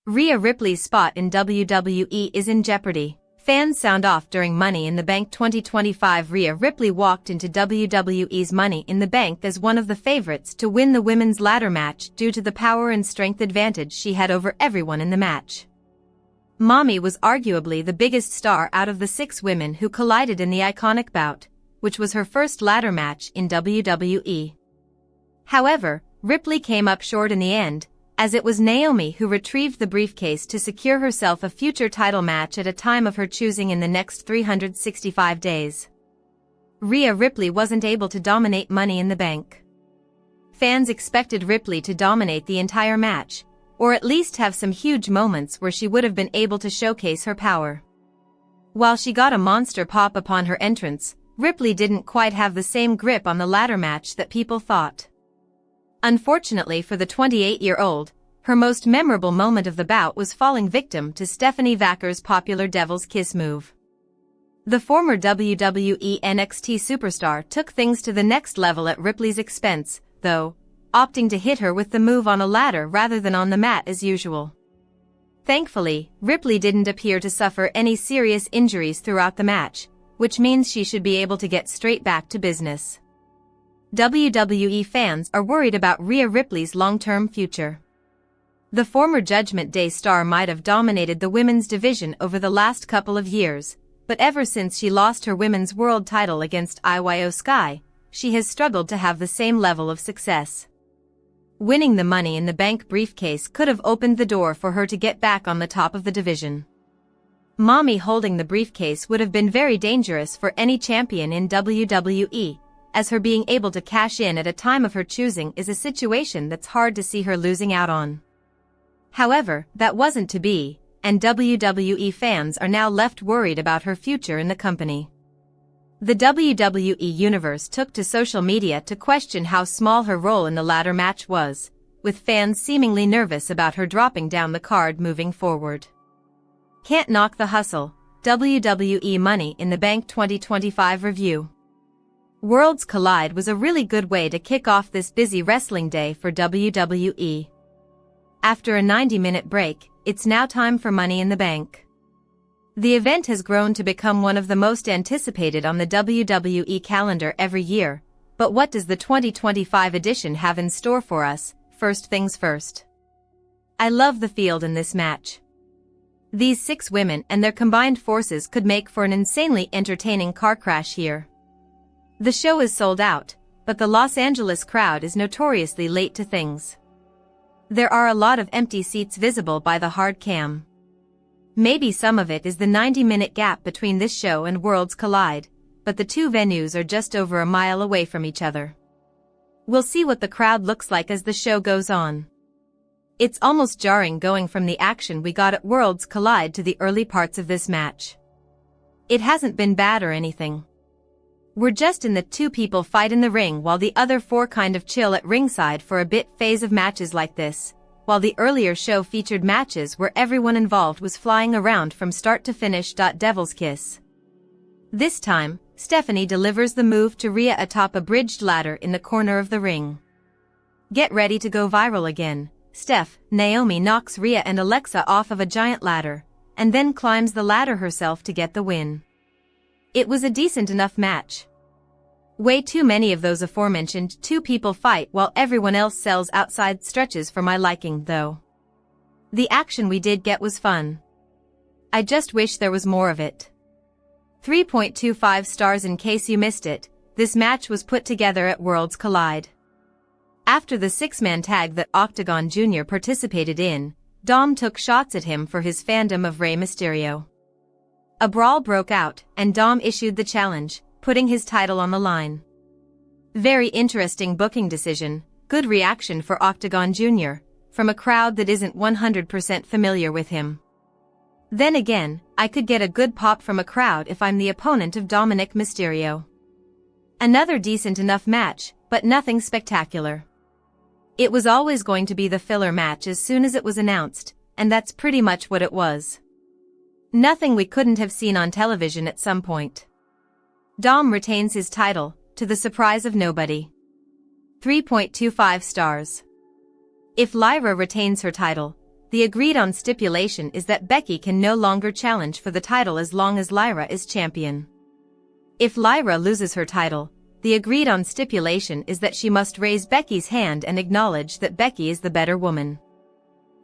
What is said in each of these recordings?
Rhea Ripley's spot in WWE is in jeopardy. Fans sound off during Money in the Bank 2025. Rhea Ripley walked into WWE's Money in the Bank as one of the favorites to win the women's ladder match due to the power and strength advantage she had over everyone in the match. Mami was arguably the biggest star out of the 6 women who collided in the iconic bout, which was her first ladder match in WWE. However, Ripley came up short in the end, as it was Naomi who retrieved the briefcase to secure herself a future title match at a time of her choosing in the next 365 days. Rhea Ripley wasn't able to dominate Money in the Bank. Fans expected Ripley to dominate the entire match, or at least have some huge moments where she would have been able to showcase her power. While she got a monster pop upon her entrance, Ripley didn't quite have the same grip on the ladder match that people thought. Unfortunately for the 28-year-old, her most memorable moment of the bout was falling victim to Stephanie Vaquer's popular Devil's Kiss move. The former WWE NXT superstar took things to the next level at Ripley's expense, though, opting to hit her with the move on a ladder rather than on the mat as usual. Thankfully, Ripley didn't appear to suffer any serious injuries throughout the match, which means she should be able to get straight back to business. WWE fans are worried about Rhea Ripley's long-term future. The former Judgment Day star might have dominated the women's division over the last couple of years, but ever since she lost her women's world title against Io Sky, she has struggled to have the same level of success. Winning the Money in the Bank briefcase could have opened the door for her to get back on the top of the division. Mami holding the briefcase would have been very dangerous for any champion in WWE, as her being able to cash in at a time of her choosing is a situation that's hard to see her losing out on. However, that wasn't to be, and WWE fans are now left worried about her future in the company. The WWE Universe took to social media to question how small her role in the ladder match was, with fans seemingly nervous about her dropping down the card moving forward. Can't knock the hustle. WWE Money in the Bank 2025 review. Worlds Collide was a really good way to kick off this busy wrestling day for WWE. After a 90-minute break, it's now time for Money in the Bank. The event has grown to become one of the most anticipated on the WWE calendar every year, but what does the 2025 edition have in store for us? First things first. I love the field in this match. These 6 women and their combined forces could make for an insanely entertaining car crash here. The show is sold out, but the Los Angeles crowd is notoriously late to things. There are a lot of empty seats visible by the hard cam. Maybe some of it is the 90-minute gap between this show and Worlds Collide, but the 2 venues are just over a mile away from each other. We'll see what the crowd looks like as the show goes on. It's almost jarring going from the action we got at Worlds Collide to the early parts of this match. It hasn't been bad or anything. We're just in the 2 people fight in the ring while the other 4 kind of chill at ringside for a bit phase of matches like this, while the earlier show featured matches where everyone involved was flying around from start to finish. Devil's Kiss. This time, Stephanie delivers the move to Rhea atop a bridged ladder in the corner of the ring. Get ready to go viral again. Naomi knocks Rhea and Alexa off of a giant ladder, and then climbs the ladder herself to get the win. It was a decent enough match. Way too many of those aforementioned 2 people fight while everyone else sells outside stretches for my liking, though. The action we did get was fun. I just wish there was more of it. 3.25 stars. In case you missed it, this match was put together at Worlds Collide. After the 6-man tag that Octagon Jr. participated in, Dom took shots at him for his fandom of Rey Mysterio. A brawl broke out, and Dom issued the challenge, putting his title on the line. Very interesting booking decision, good reaction for Octagon Jr., from a crowd that isn't 100% familiar with him. Then again, I could get a good pop from a crowd if I'm the opponent of Dominik Mysterio. Another decent enough match, but nothing spectacular. It was always going to be the filler match as soon as it was announced, and that's pretty much what it was. Nothing we couldn't have seen on television at some point. Dom retains his title, to the surprise of nobody. 3.25 stars. If Lyra retains her title, the agreed-on stipulation is that Becky can no longer challenge for the title as long as Lyra is champion. If Lyra loses her title, the agreed-on stipulation is that she must raise Becky's hand and acknowledge that Becky is the better woman.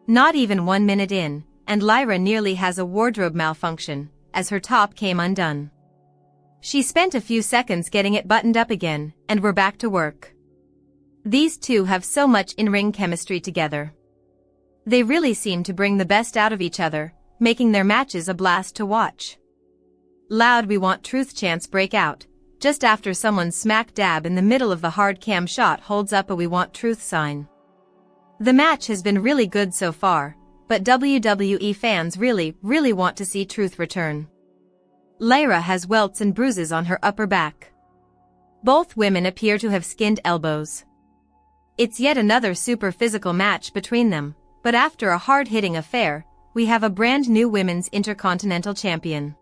Not even 1 minute in, and Lyra nearly has a wardrobe malfunction, as her top came undone. She spent a few seconds getting it buttoned up again, and we're back to work. These two have so much in-ring chemistry together. They really seem to bring the best out of each other, making their matches a blast to watch. Loud "We Want Truth" chants break out, just after someone smack dab in the middle of the hard cam shot holds up a "We Want Truth" sign. The match has been really good so far, but WWE fans really want to see Truth return. Lyra has welts and bruises on her upper back. Both women appear to have skinned elbows. It's yet another super physical match between them, but after a hard-hitting affair, we have a brand new Women's Intercontinental Champion.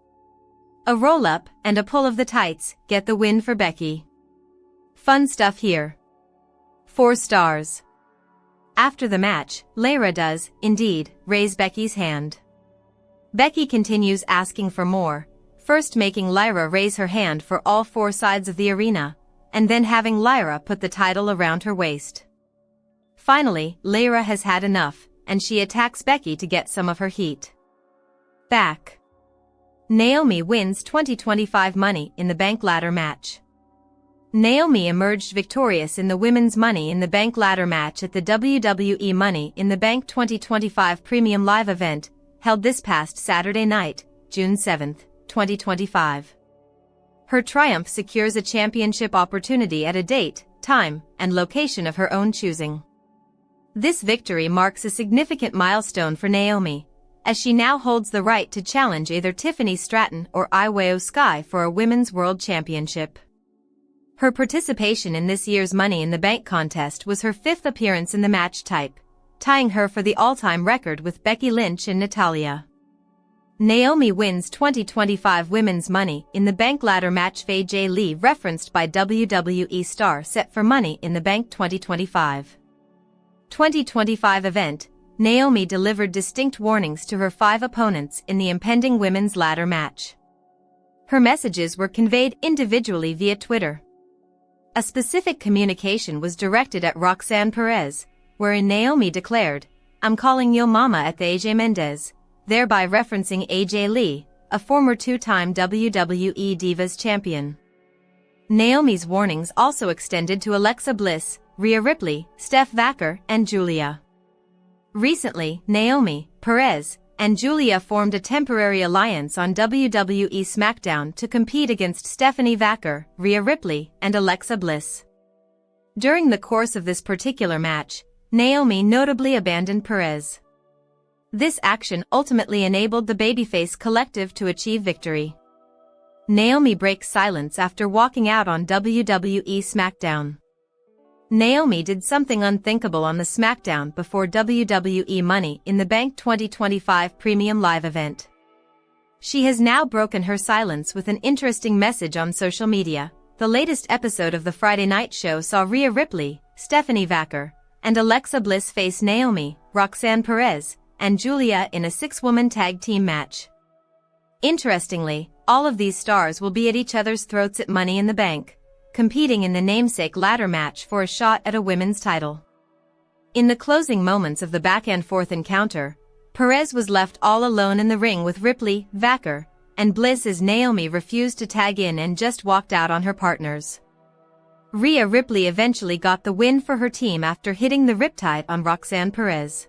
A roll-up and a pull of the tights get the win for Becky. Fun stuff here. 4 stars. After the match, Lyra does, indeed, raise Becky's hand. Becky continues asking for more, first making Lyra raise her hand for all 4 sides of the arena, and then having Lyra put the title around her waist. Finally, Lyra has had enough, and she attacks Becky to get some of her heat back. Naomi wins 2025 Money in the Bank ladder match. Naomi emerged victorious in the Women's Money in the Bank ladder match at the WWE Money in the Bank 2025 Premium Live event, held this past Saturday night, June 7, 2025. Her triumph secures a championship opportunity at a date, time, and location of her own choosing. This victory marks a significant milestone for Naomi, as she now holds the right to challenge either Tiffany Stratton or Io Sky for a Women's World Championship. Her participation in this year's Money in the Bank contest was her 5th appearance in the match type, tying her for the all-time record with Becky Lynch and Natalya. Naomi wins 2025 Women's Money in the Bank ladder match. AJ Lee referenced by WWE star set for Money in the Bank 2025 event, Naomi delivered distinct warnings to her 5 opponents in the impending women's ladder match. Her messages were conveyed individually via Twitter. A specific communication was directed at Roxanne Perez, wherein Naomi declared, "I'm calling yo mama at the AJ Mendez," thereby referencing AJ Lee, a former 2-time WWE Divas champion. Naomi's warnings also extended to Alexa Bliss, Rhea Ripley, Steph Vaquer, and Julia. Recently, Naomi, Perez, and Julia formed a temporary alliance on WWE SmackDown to compete against Stephanie Vaquer, Rhea Ripley, and Alexa Bliss. During the course of this particular match, Naomi notably abandoned Perez. This action ultimately enabled the Babyface Collective to achieve victory. Naomi breaks silence after walking out on WWE SmackDown. Naomi did something unthinkable on the SmackDown before WWE Money in the Bank 2025 Premium Live event. She has now broken her silence with an interesting message on social media. The latest episode of the Friday night show saw Rhea Ripley, Stephanie Vaquer, and Alexa Bliss face Naomi, Roxanne Perez, and Julia in a 6-woman tag team match. Interestingly, all of these stars will be at each other's throats at Money in the Bank, competing in the namesake ladder match for a shot at a women's title. In the closing moments of the back-and-forth encounter, Perez was left all alone in the ring with Ripley, Vaquer, and Bliss as Naomi refused to tag in and just walked out on her partners. Rhea Ripley eventually got the win for her team after hitting the Riptide on Roxanne Perez.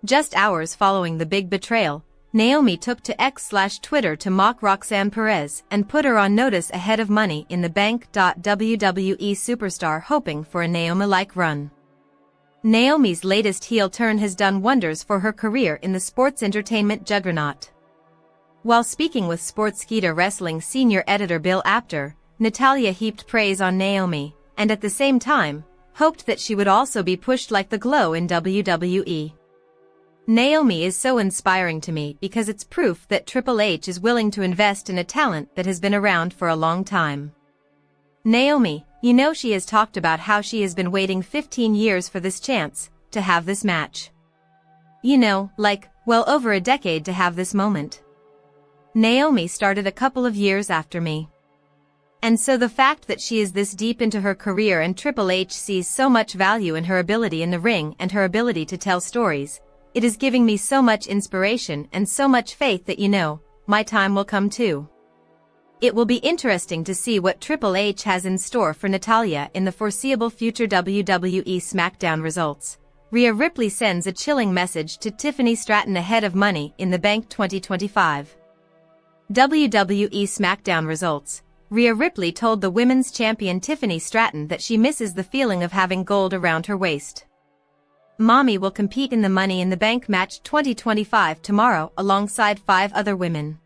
Just hours following the big betrayal, Naomi took to X/Twitter to mock Roxanne Perez and put her on notice ahead of Money in the Bank. WWE superstar hoping for a Naomi-like run. Naomi's latest heel turn has done wonders for her career in the sports entertainment juggernaut. While speaking with Sportskeeda Wrestling senior editor Bill Apter, Natalya heaped praise on Naomi, and at the same time, hoped that she would also be pushed like the Glow in WWE. Naomi is so inspiring to me because it's proof that Triple H is willing to invest in a talent that has been around for a long time. Naomi, you know, she has talked about how she has been waiting 15 years for this chance to have this match. You know, like, well over a decade to have this moment. Naomi started a couple of years after me. And so the fact that she is this deep into her career and Triple H sees so much value in her ability in the ring and her ability to tell stories, it is giving me so much inspiration and so much faith that, you know, my time will come too. It will be interesting to see what Triple H has in store for Natalya in the foreseeable future. WWE SmackDown results. Rhea Ripley sends a chilling message to Tiffany Stratton ahead of Money in the Bank 2025. WWE SmackDown results. Rhea Ripley told the women's champion Tiffany Stratton that she misses the feeling of having gold around her waist. Mami will compete in the Money in the Bank match 2025 tomorrow alongside 5 other women.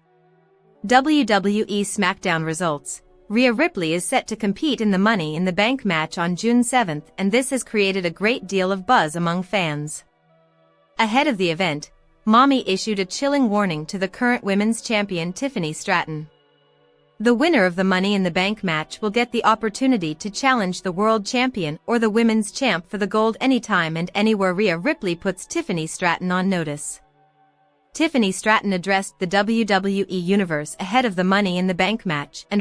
WWE SmackDown results. Rhea Ripley is set to compete in the Money in the Bank match on June 7th, and this has created a great deal of buzz among fans. Ahead of the event, Mami issued a chilling warning to the current women's champion Tiffany Stratton. The winner of the Money in the Bank match will get the opportunity to challenge the world champion or the women's champ for the gold anytime and anywhere. Rhea Ripley puts Tiffany Stratton on notice. Tiffany Stratton addressed the WWE Universe ahead of the Money in the Bank match and